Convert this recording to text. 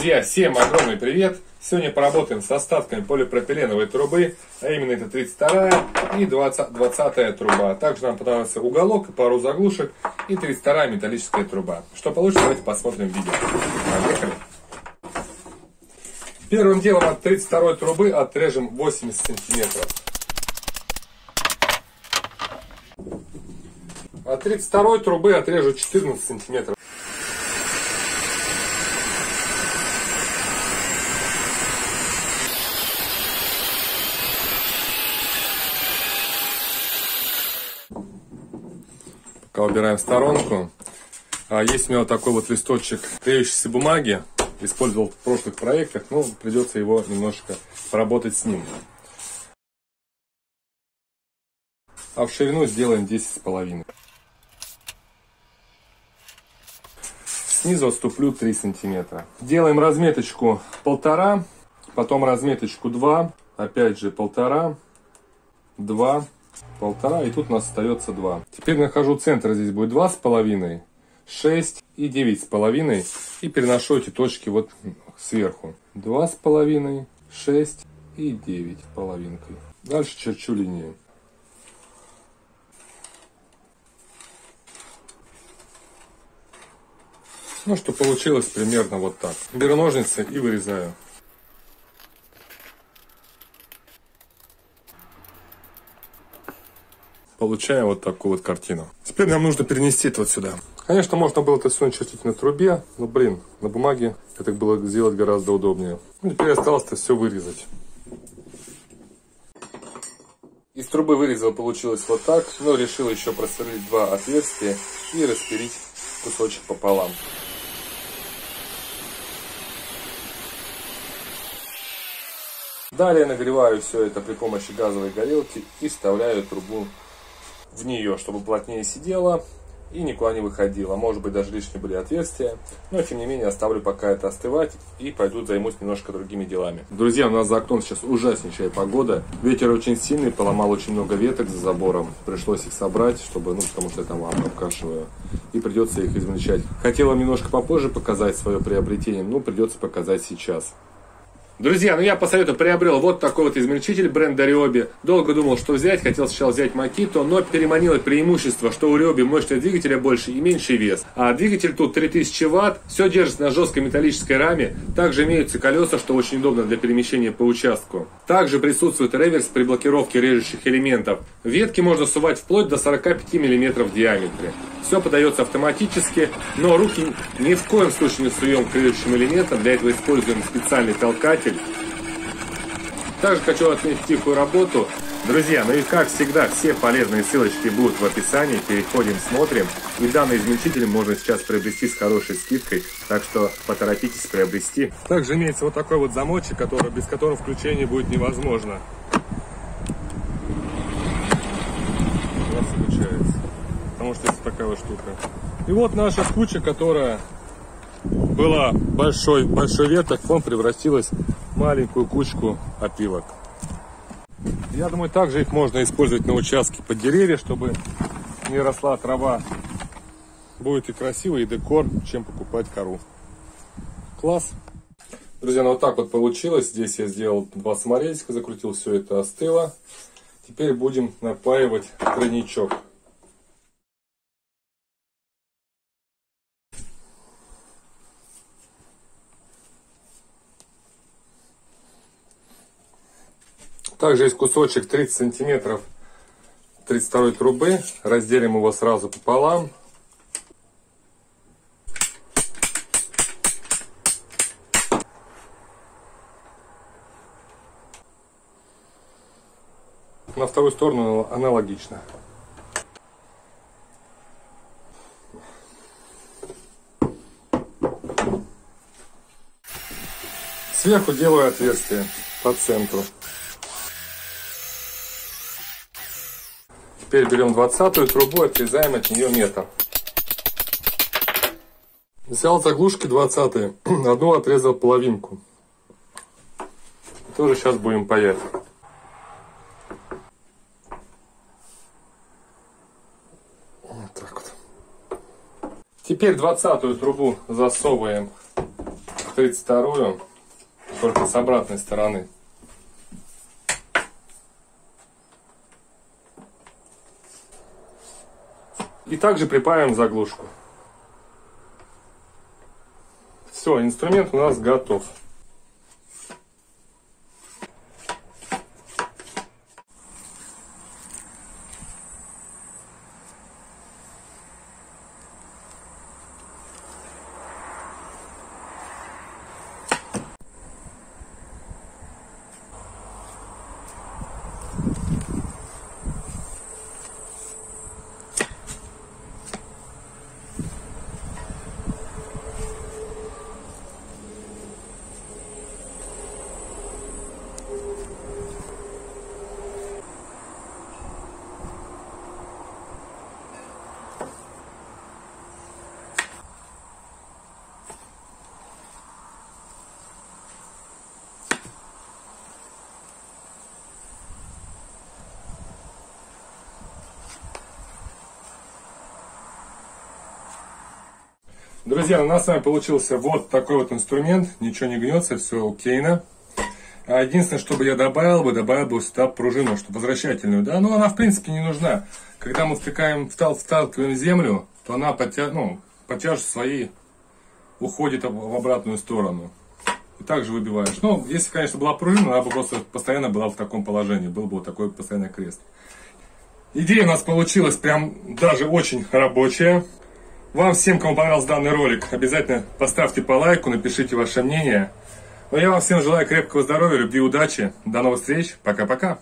Друзья, всем огромный привет! Сегодня поработаем с остатками полипропиленовой трубы, а именно это 32 и 20 труба. Также нам понадобится уголок и пару заглушек и 32 металлическая труба. Что получится, давайте посмотрим в видео. Поехали! Первым делом от 32 трубы отрежем 80 сантиметров. От 32 трубы отрежу 14 сантиметров. Пока убираем в сторонку. Есть у меня вот такой вот листочек клеющейся бумаги. Использовал в прошлых проектах, но придется его немножко поработать с ним. А в ширину сделаем 10,5. Снизу отступлю 3 сантиметра. Делаем разметочку 1,5, потом разметочку 2, опять же 1,5, 2, 1,5, и тут у нас остается 2. Теперь нахожу центр, здесь будет 2,5, 6 и 9,5, и переношу эти точки вот сверху. 2,5, 6 и 9,5. Дальше черчу линию. Ну, что получилось примерно вот так. Беру ножницы и вырезаю. Получаем вот такую вот картину. Теперь нам нужно перенести это вот сюда. Конечно, можно было это все начертить на трубе, но, блин, на бумаге это было сделать гораздо удобнее. Ну, теперь осталось это все вырезать. Из трубы вырезал, получилось вот так, но решил еще просверлить 2 отверстия и распилить кусочек пополам. Далее нагреваю все это при помощи газовой горелки и вставляю трубу в нее, чтобы плотнее сидела и никуда не выходила. Может быть, даже лишние были отверстия, но тем не менее оставлю пока это остывать и пойду займусь немножко другими делами. Друзья, у нас за окном сейчас ужаснейшая погода. Ветер очень сильный, поломал очень много веток за забором. Пришлось их собрать, чтобы, потому что я там лампу обкашиваю. И придется их измельчать. Хотел вам немножко попозже показать свое приобретение, но придется показать сейчас. Друзья, я по совету приобрел вот такой вот измельчитель бренда Ryobi. Долго думал, что взять, хотел сначала взять Makito, но переманило преимущество, что у Ryobi мощность двигателя больше и меньший вес. А двигатель тут 3000 Вт, все держится на жесткой металлической раме. Также имеются колеса, что очень удобно для перемещения по участку. Также присутствует реверс при блокировке режущих элементов. Ветки можно сувать вплоть до 45 мм в диаметре. Все подается автоматически, но руки ни в коем случае не суем к режущим элементам. Для этого используем специальный толкатель. Также хочу отметить тихую работу. Друзья, и как всегда, все полезные ссылочки будут в описании. Переходим, смотрим. И данный измельчитель можно сейчас приобрести с хорошей скидкой, так что поторопитесь приобрести. Также имеется вот такой вот замочек, без которого включение будет невозможно. У нас включается. Потому что это такая вот штука. И вот наша куча, которая была большой веток, он превратилась в маленькую кучку опилок. Я думаю, также их можно использовать на участке под деревья, чтобы не росла трава. Будет и красиво, и декор, чем покупать кору. Класс! Друзья, вот так вот получилось. Здесь я сделал 2 саморезика, закрутил, все это остыло. Теперь будем напаивать тройничок. Также есть кусочек 30 сантиметров 32 трубы. Разделим его сразу пополам. На вторую сторону аналогично. Сверху делаю отверстие по центру. Теперь берем 20-ю трубу и отрезаем от нее метр. Взял заглушки 20-е, одну отрезал половинку. Тоже сейчас будем паять. Вот так вот. Теперь 20-ю трубу засовываем повторить вторую, только с обратной стороны. И также припаиваем заглушку. Все, инструмент у нас готов. Друзья, у нас с вами получился вот такой вот инструмент. Ничего не гнется, все окейно. Единственное, что бы я добавил бы сюда пружину, чтобы возвращательную. Да, но она в принципе не нужна. Когда мы вталкиваем землю, то она по тяжести своей уходит в обратную сторону. И также выбиваешь. Ну, если, конечно, была пружина, она бы просто постоянно была в таком положении. Был бы вот такой постоянный крест. Идея у нас получилась прям даже очень рабочая. Вам всем, кому понравился данный ролик, обязательно поставьте по лайку, напишите ваше мнение. Ну, я вам всем желаю крепкого здоровья, любви, удачи. До новых встреч. Пока-пока.